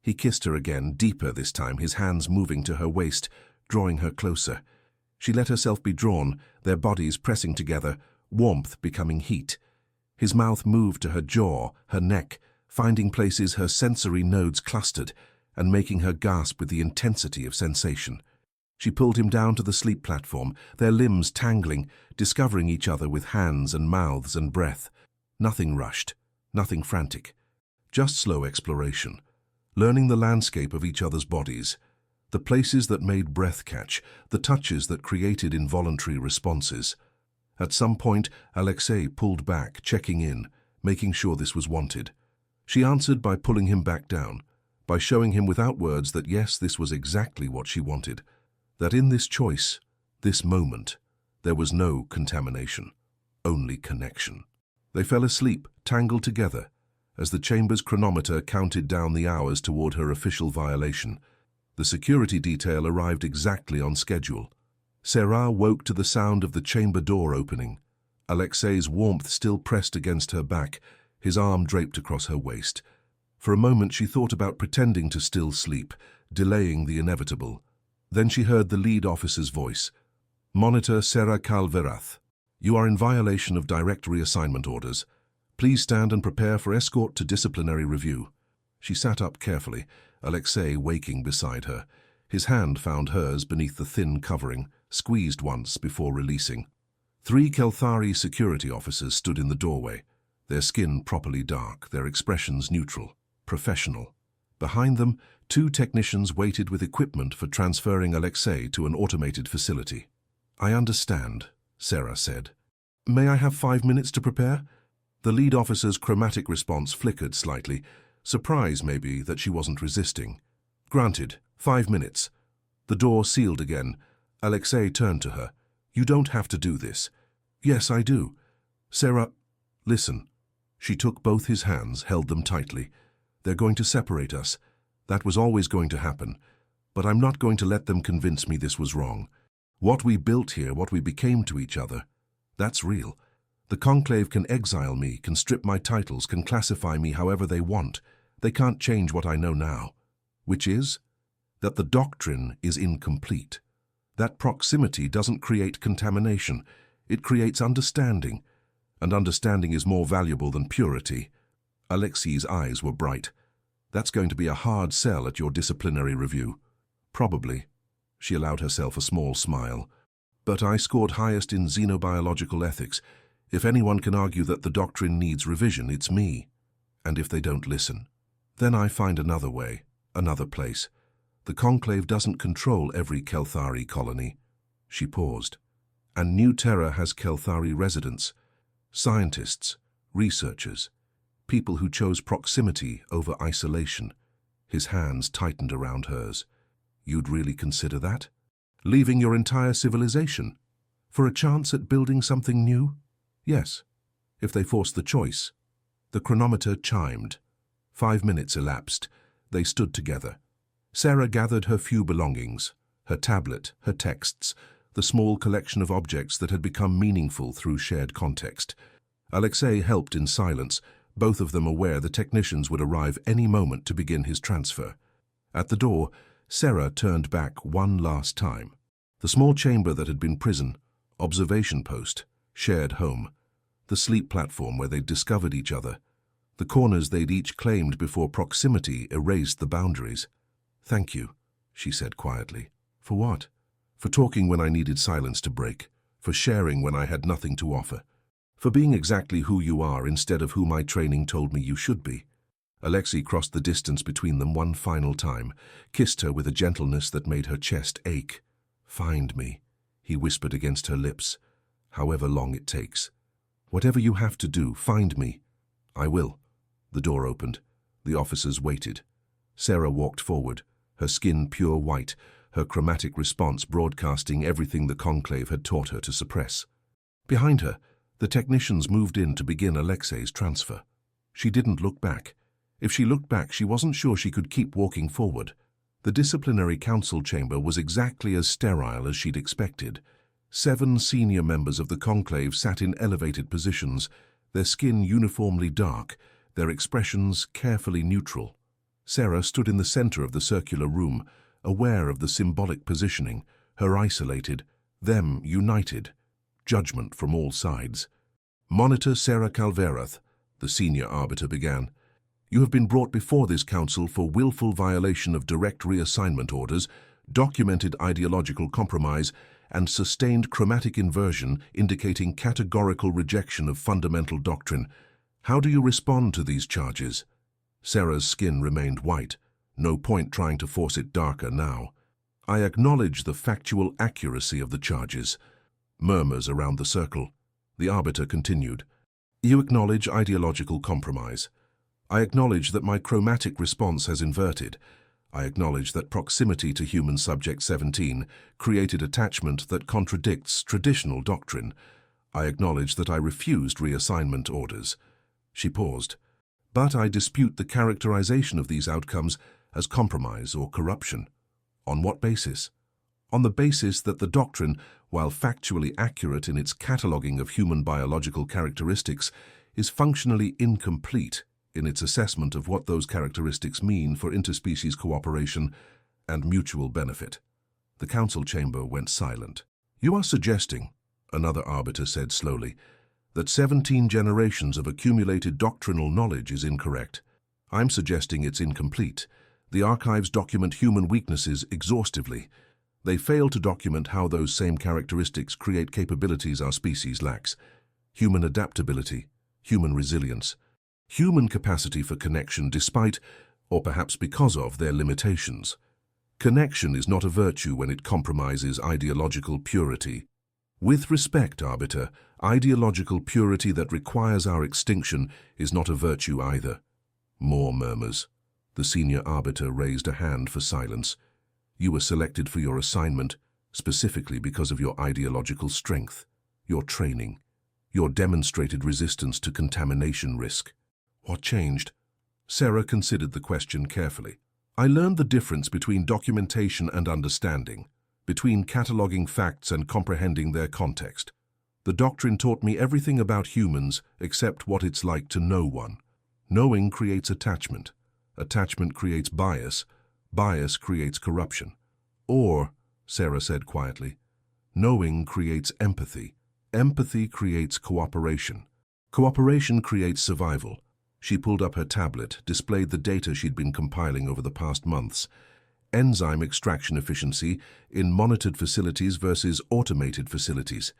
He kissed her again, deeper this time, his hands moving to her waist, drawing her closer. She let herself be drawn, their bodies pressing together, warmth becoming heat. His mouth moved to her jaw, her neck, finding places her sensory nodes clustered and making her gasp with the intensity of sensation. She pulled him down to the sleep platform, their limbs tangling, discovering each other with hands and mouths and breath. Nothing rushed, nothing frantic. Just slow exploration, learning the landscape of each other's bodies, the places that made breath catch, the touches that created involuntary responses. At some point, Alexei pulled back, checking in, making sure this was wanted. She answered by pulling him back down, by showing him without words that yes, this was exactly what she wanted, that in this choice, this moment, there was no contamination, only connection. They fell asleep, tangled together, as the chamber's chronometer counted down the hours toward her official violation. The security detail arrived exactly on schedule. Sarah woke to the sound of the chamber door opening, Alexei's warmth still pressed against her back, his arm draped across her waist. For a moment she thought about pretending to still sleep, delaying the inevitable. Then she heard the lead officer's voice. "Monitor Sarah Calverath. You are in violation of direct reassignment orders. Please stand and prepare for escort to disciplinary review." She sat up carefully, Alexei waking beside her. His hand found hers beneath the thin covering, squeezed once before releasing. 3 Kelthari security officers stood in the doorway, their skin properly dark, their expressions neutral, professional. Behind them, 2 technicians waited with equipment for transferring Alexei to an automated facility. "I understand," Sarah said. "May I have 5 minutes to prepare?" The lead officer's chromatic response flickered slightly, surprise maybe that she wasn't resisting. "Granted, 5 minutes." The door sealed again. Alexei turned to her. "You don't have to do this." "Yes, I do." "Sarah, listen." She took both his hands, held them tightly. "They're going to separate us. That was always going to happen. But I'm not going to let them convince me this was wrong. What we built here, what we became to each other, that's real. The Conclave can exile me, can strip my titles, can classify me however they want. They can't change what I know now. Which is that the Doctrine is incomplete. That proximity doesn't create contamination. It creates understanding. And understanding is more valuable than purity." Alexei's eyes were bright. "That's going to be a hard sell at your disciplinary review." "Probably." She allowed herself a small smile. "But I scored highest in xenobiological ethics. If anyone can argue that the Doctrine needs revision, it's me. And if they don't listen, then I find another way, another place. The Conclave doesn't control every Kelthari colony." She paused. "And New Terra has Kelthari residents, scientists, researchers, people who chose proximity over isolation." His hands tightened around hers. "You'd really consider that? Leaving your entire civilization? For a chance at building something new?" "Yes, if they forced the choice." The chronometer chimed. 5 minutes elapsed. They stood together. Sarah gathered her few belongings, her tablet, her texts, the small collection of objects that had become meaningful through shared context. Alexei helped in silence, both of them aware the technicians would arrive any moment to begin his transfer. At the door, Sarah turned back one last time. The small chamber that had been prison, observation post, shared home, the sleep platform where they'd discovered each other, the corners they'd each claimed before proximity erased the boundaries. "Thank you," she said quietly. "For what?" "For talking when I needed silence to break, for sharing when I had nothing to offer, for being exactly who you are instead of who my training told me you should be." Alexei crossed the distance between them one final time, kissed her with a gentleness that made her chest ache. "Find me," he whispered against her lips, "however long it takes. Whatever you have to do, find me." "I will." The door opened. The officers waited. Sarah walked forward, her skin pure white, her chromatic response broadcasting everything the conclave had taught her to suppress. Behind her, the technicians moved in to begin Alexei's transfer. She didn't look back. If she looked back, she wasn't sure she could keep walking forward. The disciplinary council chamber was exactly as sterile as she'd expected. 7 senior members of the conclave sat in elevated positions, their skin uniformly dark, their expressions carefully neutral. Sarah stood in the center of the circular room, aware of the symbolic positioning, her isolated, them united. Judgment from all sides. "Monitor Sarah Calverath," the senior arbiter began. "You have been brought before this council for willful violation of direct reassignment orders, documented ideological compromise, and sustained chromatic inversion indicating categorical rejection of fundamental doctrine. How do you respond to these charges?" Sarah's skin remained white. No point trying to force it darker now. "I acknowledge the factual accuracy of the charges." Murmurs around the circle. The arbiter continued. "You acknowledge ideological compromise. I acknowledge that my chromatic response has inverted. I acknowledge that proximity to human subject 17 created attachment that contradicts traditional doctrine. I acknowledge that I refused reassignment orders." She paused. "But I dispute the characterization of these outcomes as compromise or corruption." "On what basis?" "On the basis that the doctrine, while factually accurate in its cataloging of human biological characteristics, is functionally incomplete in its assessment of what those characteristics mean for interspecies cooperation and mutual benefit." The council chamber went silent. "You are suggesting," another arbiter said slowly, "that 17 generations of accumulated doctrinal knowledge is incorrect. I'm suggesting it's incomplete. The archives document human weaknesses exhaustively. They fail to document how those same characteristics create capabilities our species lacks. Human adaptability, human resilience, human capacity for connection despite, or perhaps because of, their limitations. Connection is not a virtue when it compromises ideological purity. With respect, arbiter, ideological purity that requires our extinction is not a virtue either." More murmurs. The senior arbiter raised a hand for silence. "You were selected for your assignment specifically because of your ideological strength, your training, your demonstrated resistance to contamination risk." "What changed?" Sarah considered the question carefully. "I learned the difference between documentation and understanding, between cataloging facts and comprehending their context. The doctrine taught me everything about humans except what it's like to know one. Knowing creates attachment. Attachment creates bias. Bias creates corruption. Or," Sarah said quietly, "knowing creates empathy. Empathy creates cooperation. Cooperation creates survival." She pulled up her tablet, displayed the data she'd been compiling over the past months. Enzyme extraction efficiency in monitored facilities versus automated facilities.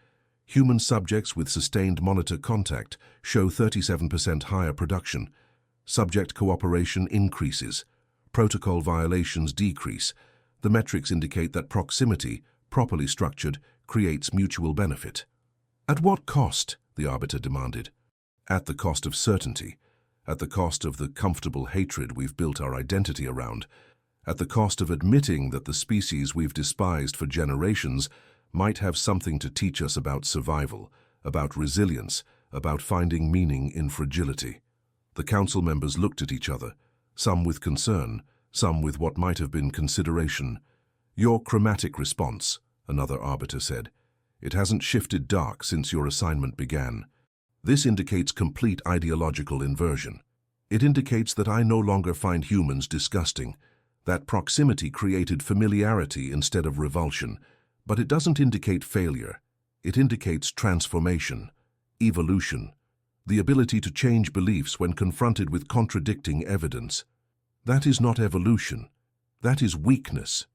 Human subjects with sustained monitor contact show 37% higher production. Subject cooperation increases. Protocol violations decrease. The metrics indicate that proximity, properly structured, creates mutual benefit. "At what cost?" the arbiter demanded. "At the cost of certainty. At the cost of the comfortable hatred we've built our identity around. At the cost of admitting that the species we've despised for generations might have something to teach us about survival, about resilience, about finding meaning in fragility." The council members looked at each other, some with concern, some with what might have been consideration. "Your chromatic response," another arbiter said. "It hasn't shifted dark since your assignment began." This indicates complete ideological inversion. It indicates that I no longer find humans disgusting, that proximity created familiarity instead of revulsion, but it doesn't indicate failure. It indicates transformation, evolution, the ability to change beliefs when confronted with contradicting evidence. That is not evolution. That is weakness.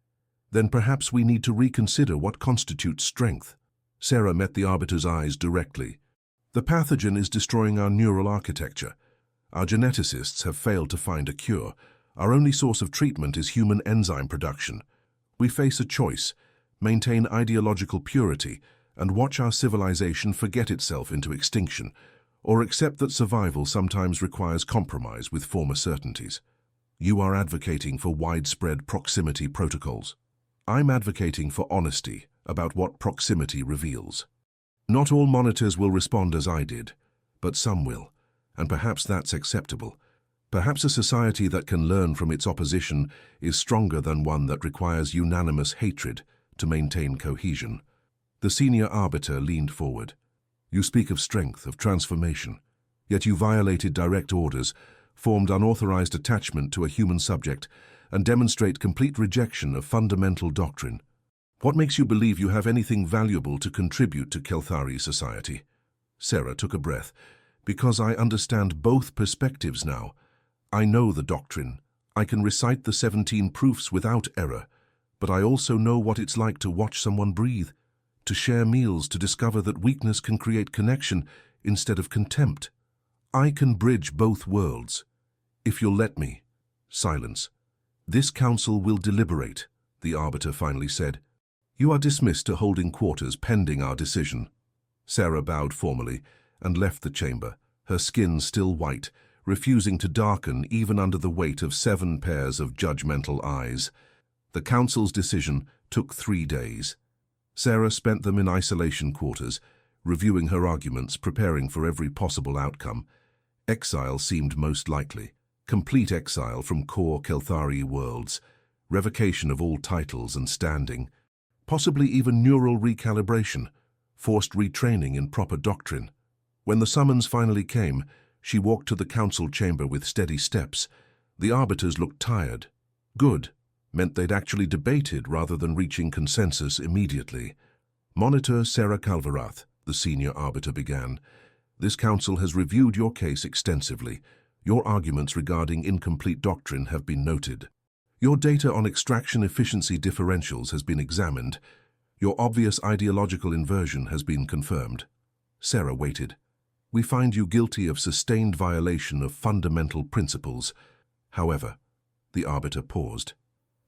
Then perhaps we need to reconsider what constitutes strength. Sarah met the Arbiter's eyes directly. The pathogen is destroying our neural architecture. Our geneticists have failed to find a cure. Our only source of treatment is human enzyme production. We face a choice: maintain ideological purity and watch our civilization forget itself into extinction, or accept that survival sometimes requires compromise with former certainties. You are advocating for widespread proximity protocols. I'm advocating for honesty about what proximity reveals. Not all monitors will respond as I did, but some will, and perhaps that's acceptable. Perhaps a society that can learn from its opposition is stronger than one that requires unanimous hatred to maintain cohesion. The senior arbiter leaned forward. You speak of strength, of transformation, yet you violated direct orders, formed unauthorized attachment to a human subject, and demonstrate complete rejection of fundamental doctrine. What makes you believe you have anything valuable to contribute to Kelthari society? Sarah took a breath. Because I understand both perspectives now. I know the doctrine. I can recite the 17 proofs without error. But I also know what it's like to watch someone breathe, to share meals, to discover that weakness can create connection instead of contempt. I can bridge both worlds. If you'll let me. Silence. This council will deliberate, the arbiter finally said. You are dismissed to holding quarters pending our decision. Sarah bowed formally and left the chamber, her skin still white, refusing to darken even under the weight of 7 pairs of judgmental eyes. The council's decision took 3 days. Sarah spent them in isolation quarters, reviewing her arguments, preparing for every possible outcome. Exile seemed most likely. Complete exile from core Kelthari worlds, revocation of all titles and standing, possibly even neural recalibration, forced retraining in proper doctrine. When the summons finally came, she walked to the council chamber with steady steps. The arbiters looked tired. Good. Meant they'd actually debated rather than reaching consensus immediately. Monitor Sarah Calvarath, the senior arbiter began. This council has reviewed your case extensively. Your arguments regarding incomplete doctrine have been noted. Your data on extraction efficiency differentials has been examined. Your obvious ideological inversion has been confirmed. Sarah waited. We find you guilty of sustained violation of fundamental principles. However, the arbiter paused.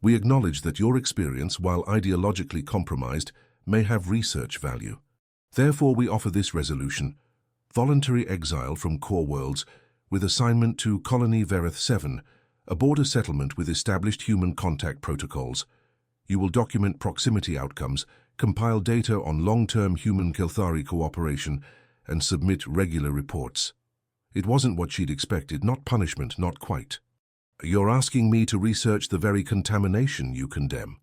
We acknowledge that your experience, while ideologically compromised, may have research value. Therefore, we offer this resolution: voluntary exile from core worlds with assignment to Colony Verith 7, a border settlement with established human contact protocols. You will document proximity outcomes, compile data on long-term human-Kelthari cooperation, and submit regular reports. It wasn't what she'd expected, not punishment, not quite. You're asking me to research the very contamination you condemn.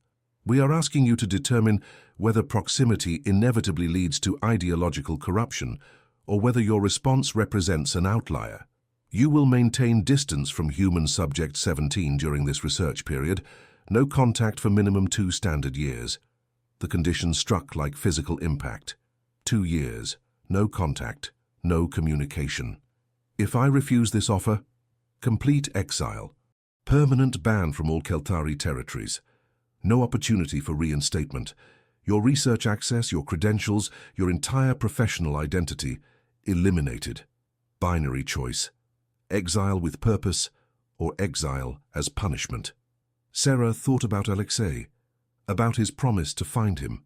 We are asking you to determine whether proximity inevitably leads to ideological corruption, or whether your response represents an outlier. You will maintain distance from human subject 17 during this research period, no contact for minimum 2 standard years. The condition struck like physical impact. 2 years, no contact, no communication. If I refuse this offer, complete exile, permanent ban from all Kelthari territories, no opportunity for reinstatement, your research access, your credentials, your entire professional identity, eliminated. Binary choice. Exile with purpose, or exile as punishment. Sarah thought about Alexei, about his promise to find him.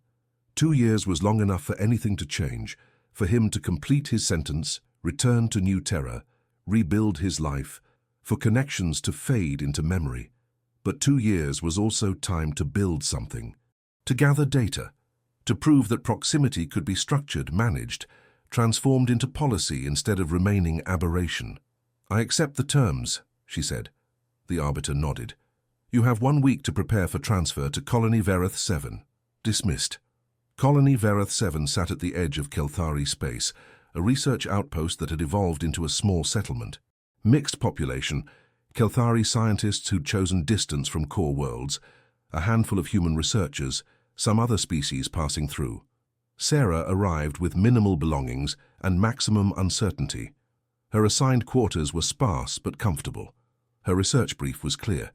2 years was long enough for anything to change, for him to complete his sentence, return to New Terra, rebuild his life, for connections to fade into memory. But 2 years was also time to build something, to gather data, to prove that proximity could be structured, managed, transformed into policy instead of remaining aberration. I accept the terms, she said. The arbiter nodded. You have 1 week to prepare for transfer to Colony Verith 7. Dismissed. Colony Verith 7 sat at the edge of Kelthari space, a research outpost that had evolved into a small settlement. Mixed population, Kelthari scientists who'd chosen distance from core worlds, a handful of human researchers, some other species passing through. Sarah arrived with minimal belongings and maximum uncertainty. Her assigned quarters were sparse but comfortable. Her research brief was clear.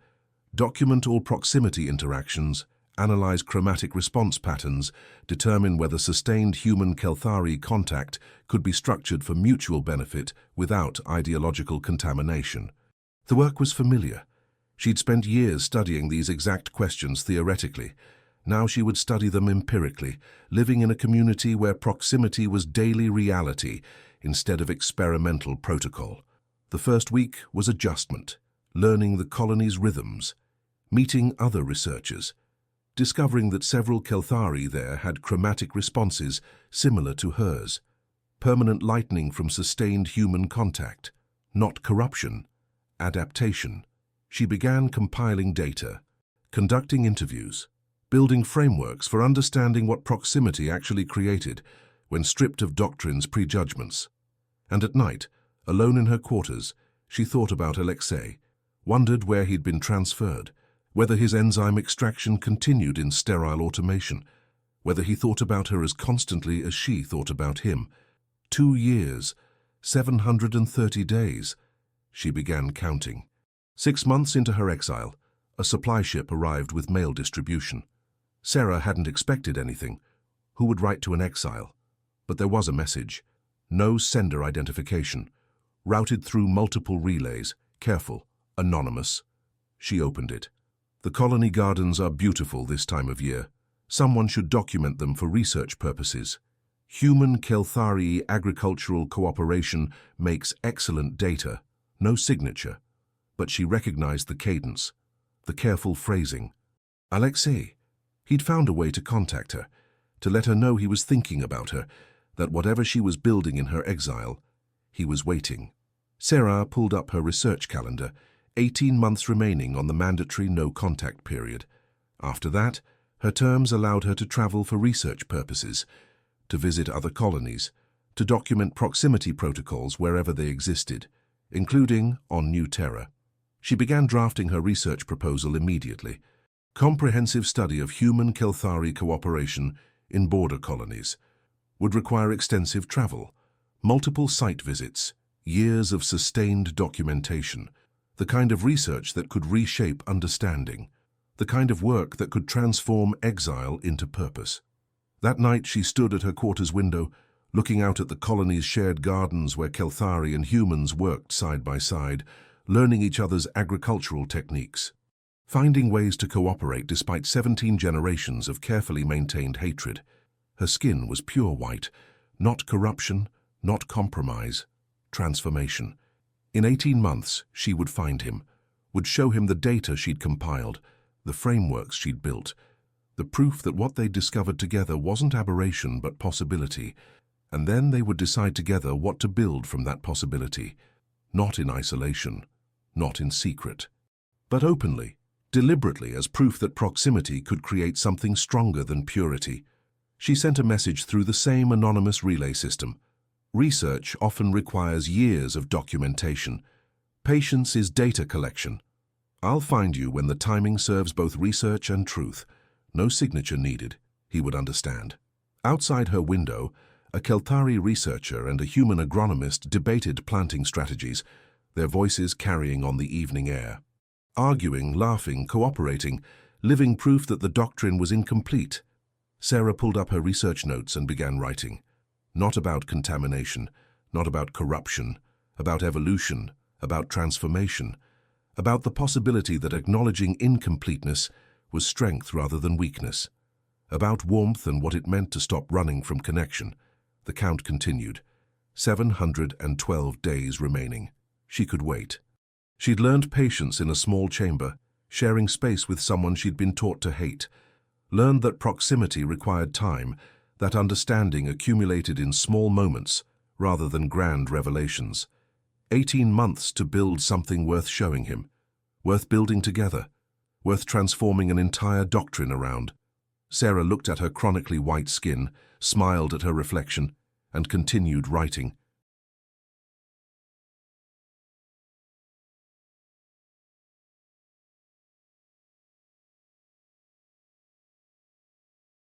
Document all proximity interactions, analyze chromatic response patterns, determine whether sustained human-Kelthari contact could be structured for mutual benefit without ideological contamination. The work was familiar. She'd spent years studying these exact questions theoretically. Now she would study them empirically, living in a community where proximity was daily reality instead of experimental protocol. The first week was adjustment, learning the colony's rhythms, meeting other researchers, discovering that several Kelthari there had chromatic responses similar to hers, permanent lightening from sustained human contact, not corruption, adaptation. She began compiling data, conducting interviews, building frameworks for understanding what proximity actually created when stripped of Doctrine's prejudgments. And at night, alone in her quarters, she thought about Alexei, wondered where he'd been transferred, whether his enzyme extraction continued in sterile automation, whether he thought about her as constantly as she thought about him. 2 years, 730 days. She began counting. 6 months into her exile, a supply ship arrived with mail distribution. Sarah hadn't expected anything. Who would write to an exile? But there was a message. No sender identification. Routed through multiple relays. Careful. Anonymous. She opened it. The colony gardens are beautiful this time of year. Someone should document them for research purposes. Human-Kelthari agricultural cooperation makes excellent data. No signature. But she recognized the cadence, the careful phrasing. Alexei. He'd found a way to contact her, to let her know he was thinking about her, that whatever she was building in her exile, he was waiting. Sarah pulled up her research calendar, 18 months remaining on the mandatory no-contact period. After that, her terms allowed her to travel for research purposes, to visit other colonies, to document proximity protocols wherever they existed, including on New Terra. She began drafting her research proposal immediately. Comprehensive study of human-Kelthari cooperation in border colonies would require extensive travel, multiple site visits, years of sustained documentation, the kind of research that could reshape understanding, the kind of work that could transform exile into purpose. That night she stood at her quarters window, looking out at the colony's shared gardens where Kelthari and humans worked side by side, learning each other's agricultural techniques, finding ways to cooperate despite 17 generations of carefully maintained hatred. Her skin was pure white, not corruption, not compromise, transformation. In 18 months, she would find him, would show him the data she'd compiled, the frameworks she'd built, the proof that what they'd discovered together wasn't aberration but possibility, and then they would decide together what to build from that possibility, not in isolation, not in secret, but openly, deliberately, as proof that proximity could create something stronger than purity. She sent a message through the same anonymous relay system. Research often requires years of documentation. Patience is data collection. I'll find you when the timing serves both research and truth. No signature needed, he would understand. Outside her window, a Kelthari researcher and a human agronomist debated planting strategies, their voices carrying on the evening air. Arguing, laughing, cooperating, living proof that the doctrine was incomplete. Sarah pulled up her research notes and began writing. Not about contamination, not about corruption, about evolution, about transformation, about the possibility that acknowledging incompleteness was strength rather than weakness, about warmth and what it meant to stop running from connection. The count continued. 712 days remaining. She could wait. She'd learned patience in a small chamber, sharing space with someone she'd been taught to hate, learned that proximity required time, that understanding accumulated in small moments rather than grand revelations. 18 months to build something worth showing him, worth building together, worth transforming an entire doctrine around. Sarah looked at her chronically white skin, smiled at her reflection. and continued writing,